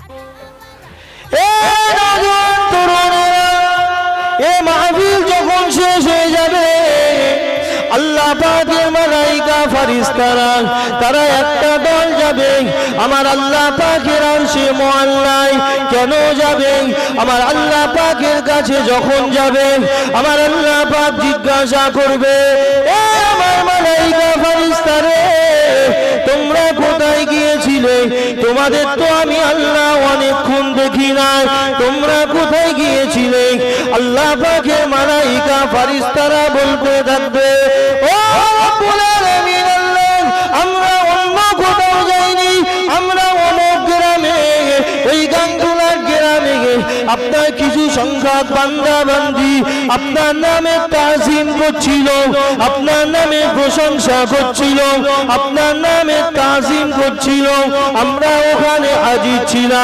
এ নওজোয়ান তরুণেরা, এ মাহফিল যখন শেষ হয়ে যাবে, আল্লাহ পাকের মালাইকা ফেরেশতারা তারা একটা দল যাবে আমার আল্লাহ পাকের আরশে মুআল্লায়। কেন যাবে? আমার আল্লাহ পাকের কাছে যখন যাবে, আমার আল্লাহ পাক জিজ্ঞাসা করবে, এ আমার মালাইকা ফেরেশতারে, তোমরা কোথায় গিয়েছিলে? তোমাদের তো আমি আল্লাহ অনেকক্ষণ দেখি নাই, তোমরা কোথায় গিয়েছিলে? আল্লাহ পাকের মালাইকা ফেরেশতারা বলতে থাকবে, ও রব্বুল আলামিন আল্লাহ, আমরা অন্য কোথাও যাইনি, আমরা অমুক গ্রামে, ওই গাঙ্গুলার গ্রামে আপনার কিছু সংখ্যক বান্দা বান্দি আপনার নামে তাজিম করছিল, আপনার নামে প্রশংসা করছিল, আপনার নামে তাজিম করছিল, আমরা ওখানে হাজির ছিলাম।